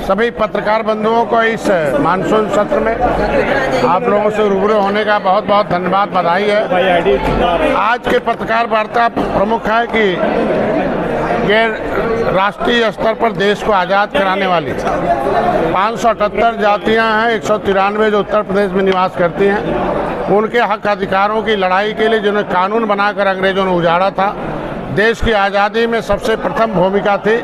सभी पत्रकार बंधुओं को इस मानसून सत्र में आप लोगों से रूबरू होने का बहुत बहुत धन्यवाद, बधाई है। आज के पत्रकार वार्ता प्रमुख है कि ये राष्ट्रीय स्तर पर देश को आज़ाद कराने वाली 578 जातियां हैं, 193 जो उत्तर प्रदेश में निवास करती हैं, उनके हक अधिकारों की लड़ाई के लिए जिन्होंने कानून बनाकर अंग्रेजों ने उजाड़ा था। देश की आज़ादी में सबसे प्रथम भूमिका थी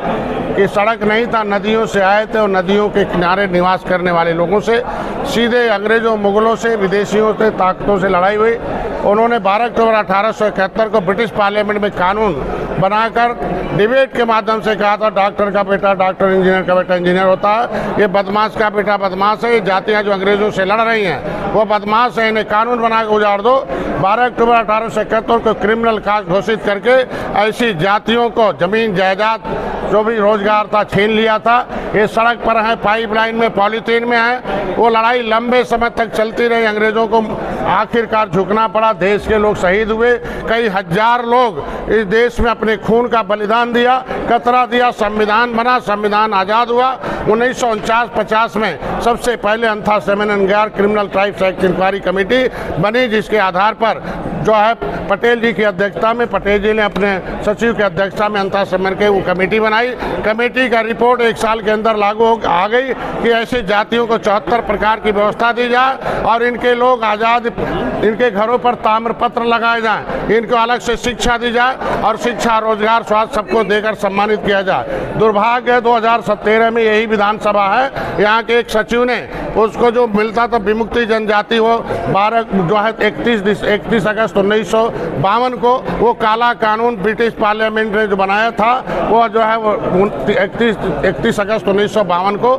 कि सड़क नहीं था, नदियों से आए थे और नदियों के किनारे निवास करने वाले लोगों से सीधे अंग्रेजों, मुगलों से, विदेशियों से, ताकतों से लड़ाई हुई। उन्होंने 12 अक्टूबर 1871 को ब्रिटिश पार्लियामेंट में कानून बनाकर डिबेट के माध्यम से कहा था डॉक्टर का बेटा डॉक्टर, इंजीनियर का बेटा इंजीनियर होता है, ये बदमाश का बेटा बदमाश है। ये जातियाँ जो अंग्रेजों से लड़ रही हैं वो बदमाश है, इन्हें कानून बना के उजाड़ दो। 12 अक्टूबर 1871 को क्रिमिनल कास्ट घोषित करके ऐसी जातियों को जमीन जायदाद जो भी रोजगार था छीन लिया था। ये सड़क पर है, पाइपलाइन में, पॉलीथीन में है। वो लड़ाई लंबे समय तक चलती रही, अंग्रेजों को आखिरकार झुकना पड़ा। देश के लोग शहीद हुए, कई हजार लोग इस देश में अपने खून का बलिदान दिया, कतरा दिया, संविधान बना, संविधान आज़ाद हुआ। 1949-50 में सबसे पहले अंथा सेमेनगर criminal tribes act inquiry committee बनी, जिसके आधार पर जो है पटेल जी की अध्यक्षता में, पटेल जी ने अपने सचिव की अध्यक्षता में अंथा सेमेन के वो कमेटी बनाई। कमेटी का रिपोर्ट 1 साल के अंदर लागू आ गई कि ऐसी जातियों को 74 प्रकार की व्यवस्था दी जाए और इनके लोग आज़ाद, इनके घरों पर ताम्रपत्र लगाए जाएं, इनको अलग से शिक्षा दी जाए और शिक्षा, रोजगार, स्वास्थ्य सबको देकर सम्मानित किया जाए। दुर्भाग्य है 2017 में यही विधानसभा है, यहाँ के एक सचिव ने उसको जो मिलता था विमुक्ति जनजाति, वो 31 अगस्त 1952 को वो काला कानून ब्रिटिश पार्लियामेंट ने जो बनाया था, वो जो है वो 31 अगस्त 1952 को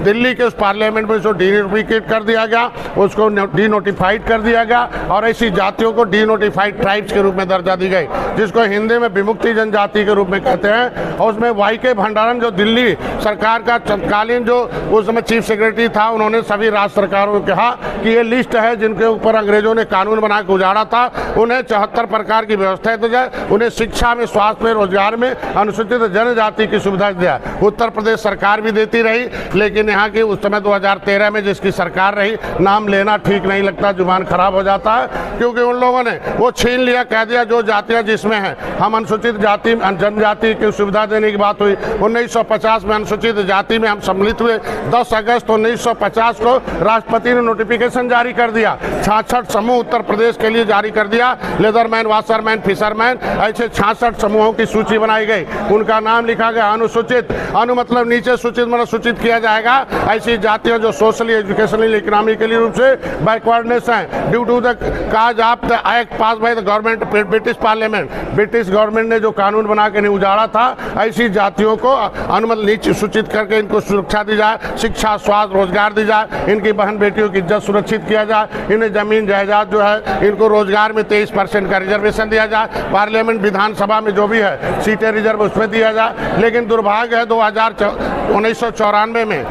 दिल्ली के उस पार्लियामेंट में उसको डीनोटिफिकेट कर दिया गया, उसको डीनोटिफाइड कर दिया गया और ऐसी जातियों को डीनोटिफाइड ट्राइब्स के रूप में दर्जा दी गई, जिसको हिंदी में विमुक्ति जनजाति के रूप में कहते हैं। और उसमें वाई.के. भंडारण जो दिल्ली सरकार का तत्कालीन जो उस समय चीफ सेक्रेटरी था, उन्होंने सभी राज्य सरकारों को कहा कि ये लिस्ट है जिनके ऊपर अंग्रेजों ने कानून बना के उजाड़ा था, उन्हें 74 प्रकार की व्यवस्था दी जाए, उन्हें शिक्षा में, स्वास्थ्य में, रोजगार में, अनुसूचित जनजाति की सुविधा दी जाए। उत्तर प्रदेश सरकार भी देती रही, लेकिन यहाँ की उस समय 2013 में जिसकी सरकार रही, नाम लेना ठीक नहीं लगता, जुबान खराब हो जाता है, क्योंकि उन लोगों ने वो छीन लिया, कह दिया जो जातियाँ जिसमें हैं हम अनुसूचित जाति जनजाति की सुविधा देने की बात हुई। 1950 में अनुसूचित जाति में हम सम्मिलित हुए। 10 अगस्त 1950 को राष्ट्रपति ने नोटिफिकेशन जारी कर दिया, 66 समूह उत्तर प्रदेश के लिए जारी कर दिया। लेदरमैन, वाशरमैन, फिशरमैन, ऐसे 66 समूहों की सूची बनाई गई, उनका नाम लिखा गया अनुसूचित। अनु मतलब नीचे, सूचित मतलब सूचित किया जाएगा ऐसी जातियां जो सोशली, एजुकेशनली, इकोनॉमिकली रूप से बैकवर्डनेस हैं, due to the cause of the act pass by the government British parliament. British government ने जो कानून बना के नहीं उजाड़ा था, ऐसी जातियों को अनुमति नीचे सूचित करके इनको सुरक्षा दी जाए, शिक्षा, स्वास्थ्य, रोजगार दी जाए, इनकी बहन बेटियों की इज्जत सुरक्षित किया जाए, इन्हें जमीन जायदाद जो है इनको रोजगार में 23% का रिजर्वेशन दिया जाए, पार्लियामेंट विधानसभा में जो भी है सीटें रिजर्व उसमें दिया जाए। लेकिन दुर्भाग्य है 1994 में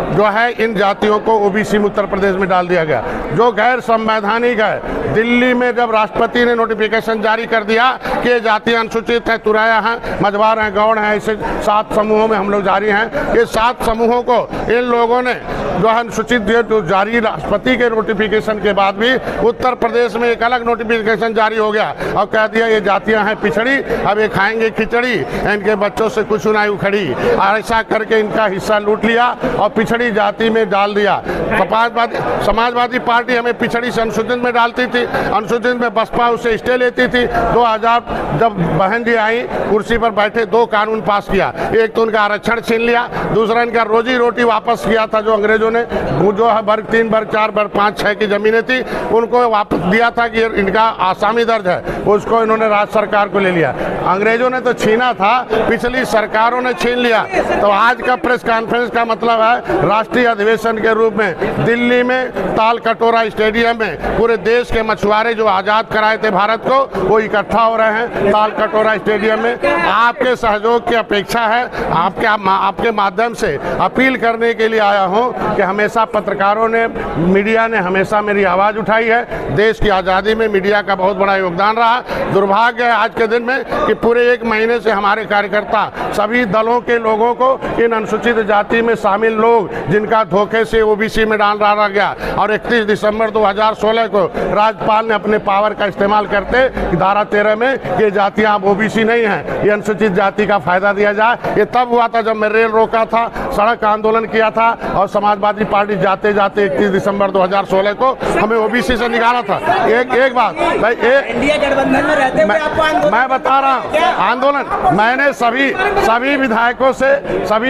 जो है इन जातियों को ओबीसी में उत्तर प्रदेश में डाल दिया गया, जो गैर संवैधानिक है। दिल्ली में जब राष्ट्रपति ने नोटिफिकेशन जारी कर दिया कि ये जातियां अनुसूचित है, तुराया हैं, मझवार हैं, गौड़ हैं, ऐसे 7 समूहों में हम लोग जारी हैं। ये 7 समूहों को इन लोगों ने जो है अनुसूचित जो जारी राष्ट्रपति के नोटिफिकेशन के बाद भी उत्तर प्रदेश में एक अलग नोटिफिकेशन जारी हो गया और कह दिया ये जातियां हैं पिछड़ी, अब ये खाएंगे खिचड़ी, इनके बच्चों से कुछ नहीं उखड़ी, और ऐसा करके इनका हिस्सा लूट लिया और पिछड़ी जाति में डाल दिया। समाजवादी पार्टी हमें पिछड़ी से अनुसूचित में डालती थी, अनुसूचित में बसपा उससे स्टे लेती थी। 2000 जब बहन जी आई कुर्सी पर बैठे, 2 कानून पास किया, एक तो उनका आरक्षण छीन लिया, दूसरा इनका रोजी रोटी वापस किया था, जो अंग्रेजों ने जो है वर्ग 3, वर्ग 4, वर्ग 5, 6 की जमीनें थी उनको वापस दिया था कि इनका आसामी दर्ज है, उसको इन्होंने राज्य सरकार को ले लिया। अंग्रेजों ने तो छीना था, पिछली सरकारों ने छीन लिया। तो आज का प्रेस कॉन्फ्रेंस का मतलब है राष्ट्रीय अधिवेशन के रूप में दिल्ली में ताल कटोरा स्टेडियम में पूरे देश के मछुआरे जो आज़ाद कराए थे भारत को, वो इकट्ठा हो रहे हैं ताल कटोरा स्टेडियम में। आपके सहयोग की अपेक्षा है, आपके माध्यम से अपील करने के लिए आया हूं कि हमेशा पत्रकारों ने, मीडिया ने हमेशा मेरी आवाज़ उठाई है। देश की आज़ादी में मीडिया का बहुत बड़ा योगदान रहा। दुर्भाग्य है आज के दिन में कि पूरे 1 महीने से हमारे कार्यकर्ता, सभी दलों के लोगों को, इन अनुसूचित जाति में शामिल लोग जिनका धोखे से ओबीसी में डाल डाला गया, और 31 दिसंबर 2016 को राज्यपाल ने अपने पावर का इस्तेमाल करते धारा 13 में ये जातियां अब ओबीसी नहीं हैं, ये अनुसूचित जाति का फायदा दिया जाए। ये तब हुआ था जब मैं रेल रोका था, सड़क आंदोलन किया था, और समाजवादी पार्टी जाते जाते 31 दिसंबर 2016 को हमें ओबीसी से निकाला था। एक बात भाई, इंडिया गठबंधन में रहते हुए आपको मैं बता रहा हूँ, आंदोलन मैंने सभी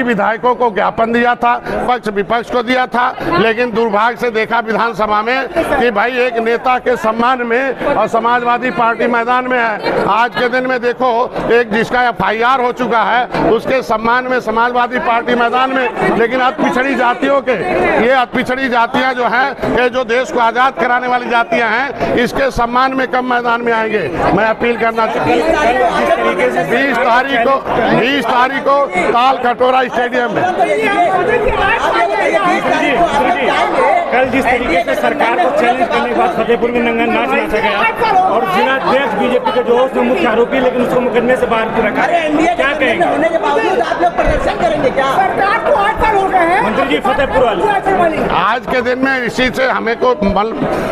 विधायकों को ज्ञापन दिया था, पक्ष विपक्ष को दिया था, लेकिन दुर्भाग्य से देखा विधानसभा में कि भाई एक नेता के सम्मान में और समाजवादी पार्टी मैदान में है। आज के दिन में देखो, एक जिसका FIR हो चुका है उसके सम्मान में समाजवादी पार्टी मैदान में, लेकिन अति पिछड़ी जातियों के, ये अति पिछड़ी जातियां जो हैं, ये जो देश को आजाद कराने वाली जातियां हैं, इसके सम्मान में कब मैदान में आएंगे। मैं अपील करना चाहता हूँ 20 तारीख को ताल कटोरा स्टेडियम में। कल जिस तरीके से सरकार को चैलेंज करने के बाद फतेहपुर में नंगा नाच नाचा गया और जिलाध्यक्ष बीजेपी के जो उसमें मुख्य आरोपी, लेकिन उसको मुकदमे से बाहर रखा, क्या कहेंगे? होने के बावजूद आप लोग प्रदर्शन करेंगे क्या? सरकार को 8 साल हो गए हैं मंत्री जी फतेहपुर वाले। आज के दिन में इसी से हमें को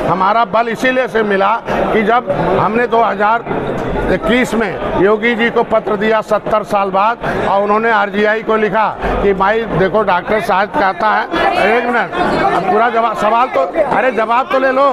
हमारा बल इसीलिए से मिला कि जब हमने 2021 में योगी जी को पत्र दिया 70 साल बाद, और उन्होंने RGI को लिखा कि भाई देखो डॉक्टर साहब कहता है, एक मिनट, अब पूरा सवाल तो, अरे जवाब तो ले लो,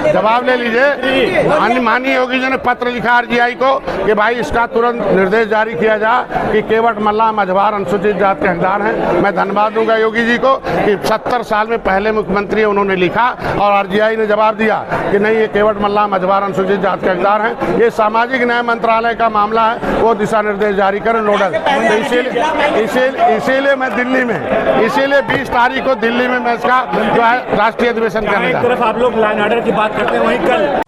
जवाब ले लीजिए। माननीय योगी जी ने पत्र लिखा RGI को कि भाई इसका तुरंत निर्देश जारी किया जाए कि केवट मल्लाह मझवार अनुसूचित जाति के हकदार हैं। मैं धन्यवाद दूंगा योगी जी को कि 70 साल में पहले मुख्यमंत्री उन्होंने लिखा और RGI ने जवाब दिया कि नहीं, ये केवट मल्लाह मझवार अनुसूचित जाति के हकदार हैं। ये सामाजिक न्याय मंत्रालय का मामला है, वो दिशा निर्देश जारी करें नोडल। इसीलिए मैं दिल्ली में, इसीलिए 20 तारीख को दिल्ली में मैं इसका जो है राष्ट्रीय अधिवेशन करने जा रहा हूं। एक तरफ आप लोग लॉ एंड ऑर्डर की बात करते हैं, वहीं कल